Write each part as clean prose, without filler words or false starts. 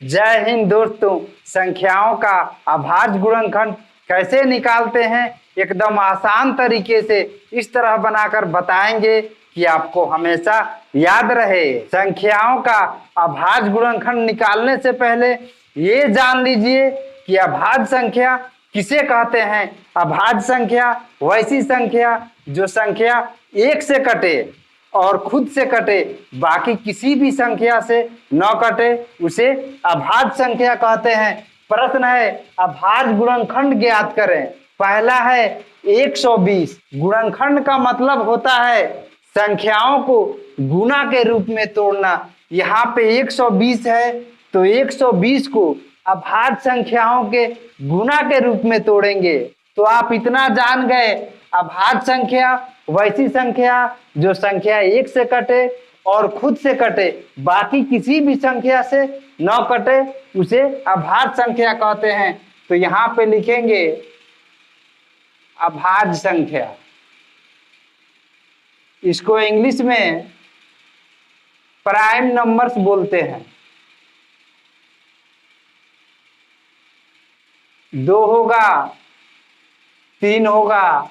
जय हिंद दोस्तों। संख्याओं का अभाज्य गुणनखंड कैसे निकालते हैं एकदम आसान तरीके से इस तरह बनाकर बताएंगे कि आपको हमेशा याद रहे। संख्याओं का अभाज्य गुणनखंड निकालने से पहले ये जान लीजिए कि अभाज्य संख्या किसे कहते हैं। अभाज्य संख्या वैसी संख्या जो संख्या एक से कटे और खुद से कटे, बाकी किसी भी संख्या से न कटे, उसे अभाज्य संख्या कहते हैं। प्रश्न है अभाज्य गुणनखंड ज्ञात करें। पहला है 120। गुणनखंड का मतलब होता है संख्याओं को गुणा के रूप में तोड़ना। यहाँ पे 120 है तो 120 को अभाज्य संख्याओं के गुणा के रूप में तोड़ेंगे। तो आप इतना जान गए, अभाज्य संख्या वैसी संख्या जो संख्या एक से कटे और खुद से कटे, बाकी किसी भी संख्या से न कटे, उसे अभाज्य संख्या कहते हैं। तो यहाँ पे लिखेंगे अभाज्य संख्या। इसको इंग्लिश में प्राइम नंबर्स बोलते हैं। 2 होगा, 3 होगा,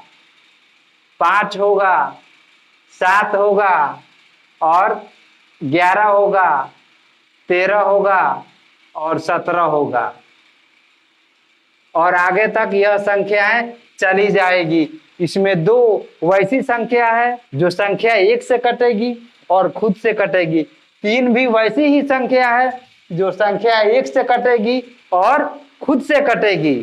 5 होगा, 7 होगा और 11 होगा, 13 होगा और 17 होगा और आगे तक यह संख्याएं चली जाएगी। इसमें 2 वैसी संख्या है जो संख्या एक से कटेगी और खुद से कटेगी। 3 भी वैसी ही संख्या है जो संख्या एक से कटेगी और खुद से कटेगी।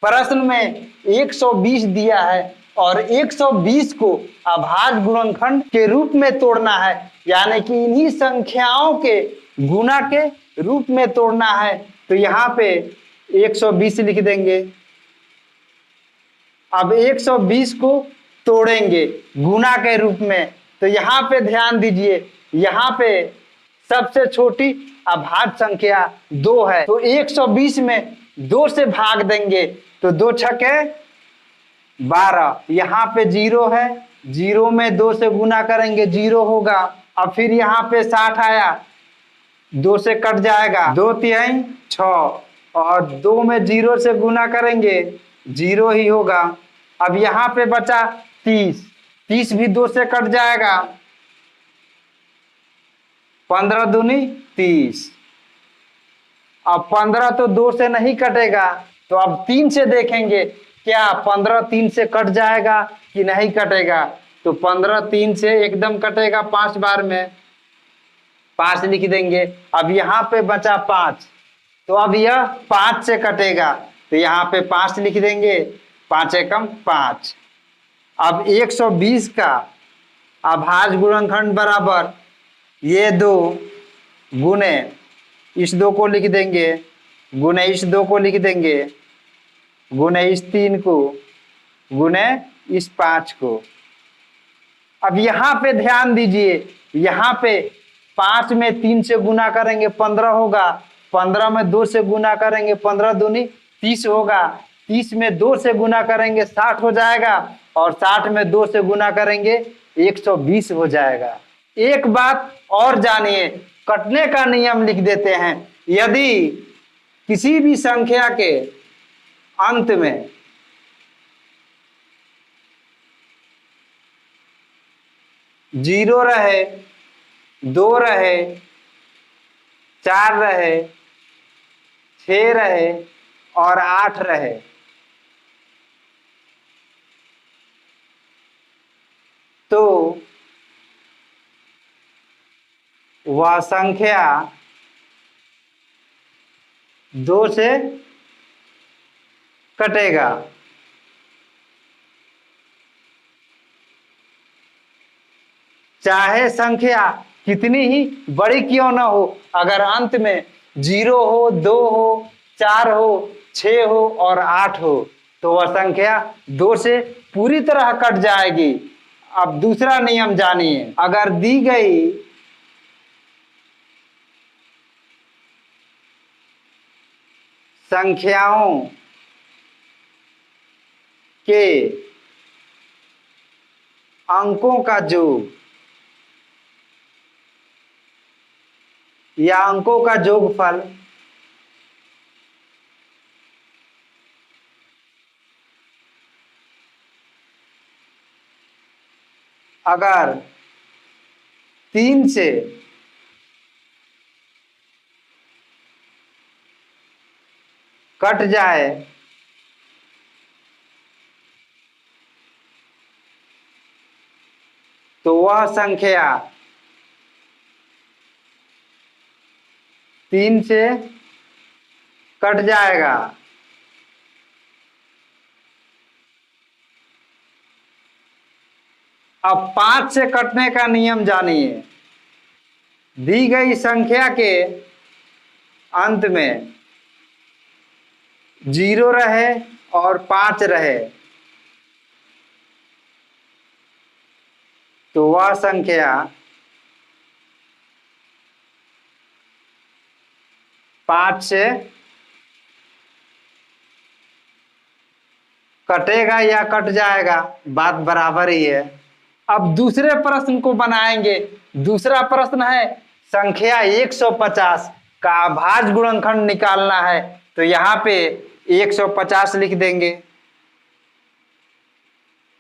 प्रश्न में 120 दिया है और 120 को अभाज्य गुणनखंड के रूप में तोड़ना है, यानी कि इन्हीं संख्याओं के गुणा के रूप में तोड़ना है। तो यहाँ पे 120 लिख देंगे। अब 120 को तोड़ेंगे गुणा के रूप में। तो यहाँ पे ध्यान दीजिए, यहाँ पे सबसे छोटी अभाज्य संख्या 2 है, तो 120 में 2 से भाग देंगे तो 2 छके 12। यहाँ पे 0 है, 0 में 2 से गुना करेंगे 0 होगा। अब फिर यहाँ पे 60 आया, 2 से कट जाएगा, 2 तिहाई 6 और 2 में 0 से गुना करेंगे 0 ही होगा। अब यहाँ पे बचा 30, 30 भी 2 से कट जाएगा, 15 दूनी 30। अब 15 तो 2 से नहीं कटेगा, तो अब 3 से देखेंगे क्या 15 3 से कट जाएगा कि नहीं कटेगा। तो 15 3 से एकदम कटेगा 5 बार में, 5 लिख देंगे। अब यहाँ पे बचा 5, तो अब यह 5 से कटेगा, तो यहाँ पे 5 लिख देंगे, 5 एकम 5। अब 120 का अभाज्य गुणनखंड बराबर ये 2 गुने इस 2 को लिख देंगे, गुने इस 2 को लिख देंगे, गुने इस 3 को, गुने इस 5 को। अब यहाँ पे ध्यान दीजिए, यहाँ पे 5 में 3 से गुना करेंगे 15 होगा, 15 में 2 से गुना करेंगे 15 दूनी 30 होगा, 30 में 2 से गुना करेंगे 60 हो जाएगा और 60 में 2 से गुना करेंगे 120 हो जाएगा। एक बात और जानिए, कटने का नियम लिख देते हैं। यदि किसी भी संख्या के अंत में जीरो रहे, 2 रहे, 4 रहे, 6 रहे और 8 रहे, तो वह संख्या 2 से कटेगा। चाहे संख्या कितनी ही बड़ी क्यों ना हो, अगर अंत में 0 हो, 2 हो, 4 हो, 6 हो और 8 हो, तो वह संख्या 2 से पूरी तरह कट जाएगी। अब दूसरा नियम जानिए, अगर दी गई संख्याओं के अंकों का योग या अंकों का जोगफल अगर 3 से कट जाए तो वह संख्या 3 से कट जाएगा। अब 5 से कटने का नियम जानिए। दी गई संख्या के अंत में 0 रहे और 5 रहे तो वह संख्या 5 से कटेगा या कट जाएगा, बात बराबर ही है। अब दूसरे प्रश्न को बनाएंगे। दूसरा प्रश्न है संख्या 150 का अभाज्य गुणनखंड निकालना है। तो यहाँ पे 150 लिख देंगे।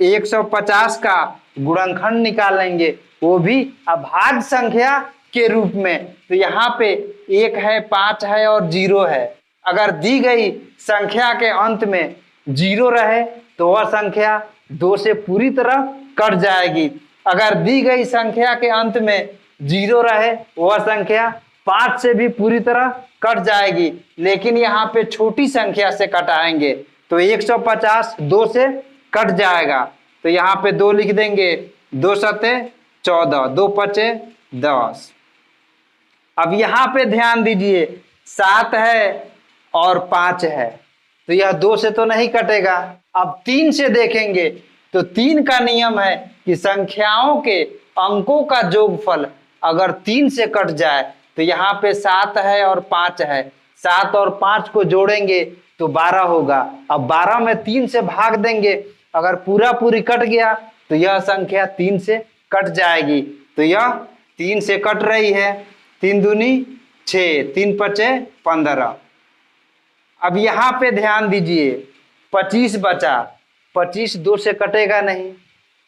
150 का गुणनखंड निकालेंगे, वो भी अभाज्य संख्या के रूप में। तो यहाँ पे 1 है, 5 है और 0 है। अगर दी गई संख्या के अंत में 0 रहे तो वह संख्या 2 से पूरी तरह कट जाएगी। अगर दी गई संख्या के अंत में 0 रहे वह संख्या 5 से भी पूरी तरह कट जाएगी, लेकिन यहाँ पे छोटी संख्या से कटाएंगे। तो 150 2 से कट जाएगा। तो यहाँ पे 2 लिख देंगे। 2 सते 14, 2 पचे 10। अब यहाँ पे ध्यान दीजिए, 7 है और 5 है तो यह 2 से तो नहीं कटेगा। अब 3 से देखेंगे तो 3 का नियम है कि संख्याओं के अंकों का जोगफल अगर 3 से कट जाए तो यहाँ पे 7 है और 5 है, 7 और 5 को जोड़ेंगे तो 12 होगा। अब 12 में 3 से भाग देंगे, अगर पूरा पूरी कट गया तो यह संख्या 3 से कट जाएगी। तो यह 3 से कट रही है। 3 दूनी 6, 3 पचे 15। अब यहाँ पे ध्यान दीजिए, 25 बचा। 25 2 से कटेगा नहीं,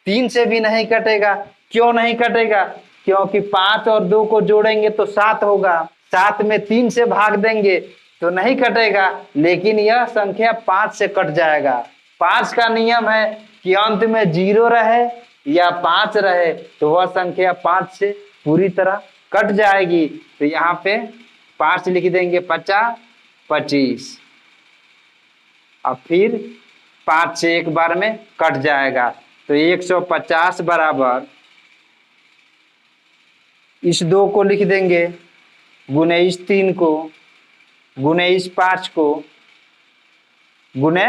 3 से भी नहीं कटेगा। क्यों नहीं कटेगा? क्योंकि 5 और 2 को जोड़ेंगे तो 7 होगा। 7 में 3 से भाग देंगे तो नहीं कटेगा, लेकिन यह संख्या 5 से कट जाएगा। 5 का नियम है कि अंत में 0 रहे या 5 रहे तो वह संख्या 5 से पूरी तरह कट जाएगी। तो यहाँ पे 5 लिख देंगे। 50 25। अब फिर 5 से एक बार में कट जाएगा। तो 150 बराबर इस 2 को लिख देंगे, गुने इस 3 को, गुने इस 5 को, गुने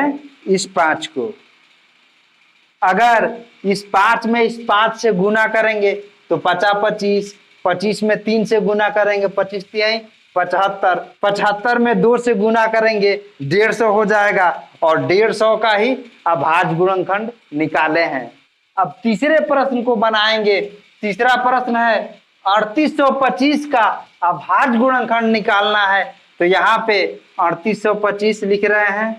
इस 5 को। अगर इस 5 में इस 5 से गुना करेंगे तो 50 25, 25 में 3 से गुना करेंगे 25 तिहाई 75, 75 में 2 से गुना करेंगे 150 हो जाएगा। और 150 का ही अभाज्य गुणनखंड निकाले हैं। अब तीसरे प्रश्न को बनाएंगे। तीसरा प्रश्न है 3825 का अभाज्य गुणनखंड निकालना है। तो यहाँ पे 3825 लिख रहे हैं।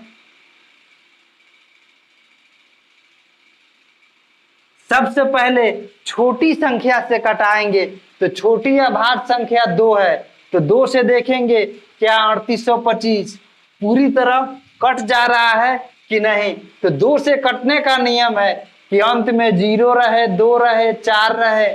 सबसे पहले छोटी संख्या से कटाएंगे। तो छोटी अभाज्य संख्या 2 है, तो 2 से देखेंगे क्या 3825 पूरी तरह कट जा रहा है कि नहीं। तो 2 से कटने का नियम है कि अंत में 0 रहे, 2 रहे, 4 रहे,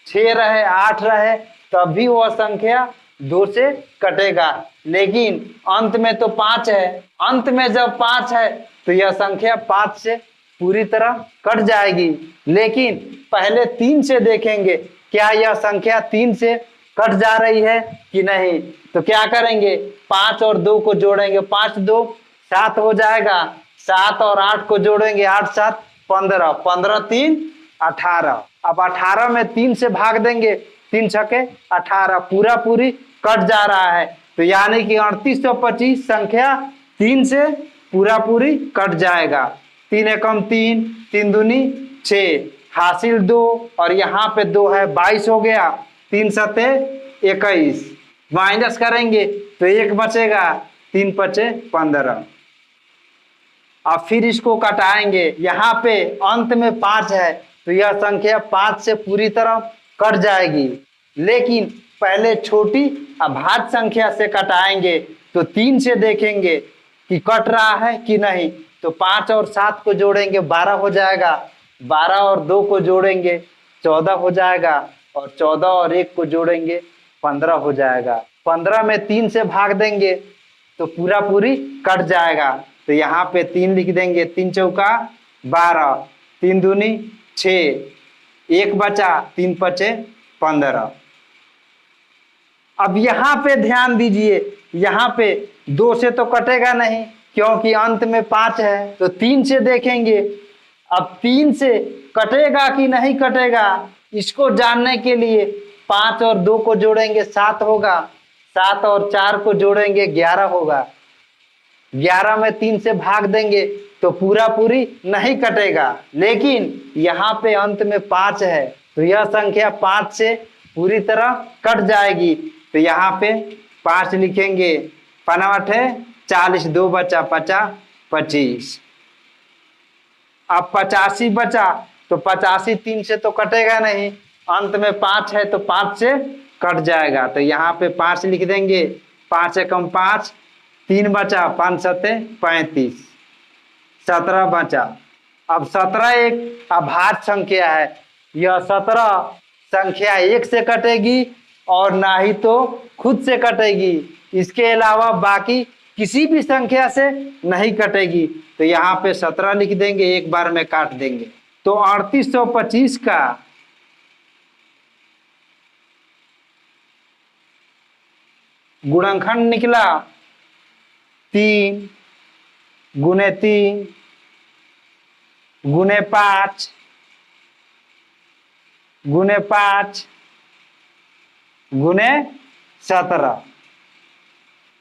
6 रहे, 8 रहे, तब भी वह संख्या 2 से कटेगा। लेकिन अंत में तो 5 है, अंत में जब 5 है तो यह संख्या 5 से पूरी तरह कट जाएगी। लेकिन पहले 3 से देखेंगे क्या यह संख्या 3 से कट जा रही है कि नहीं। तो क्या करेंगे, 5 और 2 को जोड़ेंगे, 5 2 7 हो जाएगा। 7 और 8 को जोड़ेंगे, 8 7 15, 15 3 18। अब 18 में 3 से भाग देंगे, 3 छके 18, पूरा पूरी कट जा रहा है। तो यानी कि 3825 संख्या 3 से पूरा पूरी कट जाएगा। 3 एकम 3, 3 दूनी 6, हासिल 2 और यहाँ पे 2 है, 22 हो गया। 3 सते 21, माइनस करेंगे तो 1 बचेगा, 3 पचे 15। अब फिर इसको कटाएंगे। यहाँ पे अंत में 5 है तो यह संख्या 5 से पूरी तरह कट जाएगी। लेकिन पहले छोटी अभाज्य संख्या से कटाएंगे, तो 3 से देखेंगे कि कट रहा है कि नहीं। तो 5 और 7 को जोड़ेंगे 12 हो जाएगा, 12 और 2 को जोड़ेंगे 14 हो जाएगा, और 14 और 1 को जोड़ेंगे 15 हो जाएगा। 15 में 3 से भाग देंगे तो पूरा पूरी कट जाएगा। तो यहाँ पे 3 लिख देंगे, 3 चौका 12, 3 दूनी 6, 1 बचा, 3 पचे 15। अब यहाँ पे ध्यान दीजिए, यहाँ पे 2 से तो कटेगा नहीं क्योंकि अंत में 5 है, तो 3 से देखेंगे। अब 3 से कटेगा कि नहीं कटेगा, इसको जानने के लिए 5 और 2 को जोड़ेंगे 7 होगा, 7 और 4 को जोड़ेंगे 11 होगा, 11 में 3 से भाग देंगे तो पूरा पूरी नहीं कटेगा। लेकिन यहाँ पे अंत में 5 है, तो यह संख्या 5 से पूरी तरह कट जाएगी। तो यहाँ पे 5 लिखेंगे, 5 है 40, 2 बचा 50, 25। अब 85 बचा, तो 85 3 से तो कटेगा नहीं, अंत में 5 है तो 5 से कट जाएगा। तो यहाँ पे 5 लिख देंगे, 5 एकम 5, 3 बचा, 5 सत्ते 35, 17 बचा। अब 17 एक अभाज्य संख्या है, यह 17 संख्या 1 से कटेगी और ना ही तो खुद से कटेगी, इसके अलावा बाकी किसी भी संख्या से नहीं कटेगी। तो यहाँ पे 17 लिख देंगे, एक बार में काट देंगे। तो 3825 का गुणनखंड निकला 3 गुने 3 गुने 5 गुने 5 गुने 17।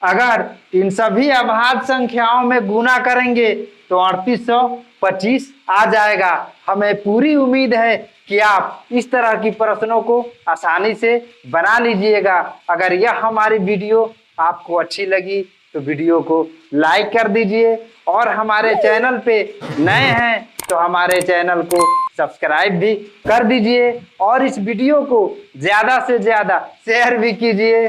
अगर इन सभी अभाज्य संख्याओं में गुना करेंगे तो 3825 आ जाएगा। हमें पूरी उम्मीद है कि आप इस तरह की प्रश्नों को आसानी से बना लीजिएगा। अगर यह हमारी वीडियो आपको अच्छी लगी तो वीडियो को लाइक कर दीजिए, और हमारे चैनल पे नए हैं तो हमारे चैनल को सब्सक्राइब भी कर दीजिए, और इस वीडियो को ज़्यादा से ज़्यादा शेयर भी कीजिए।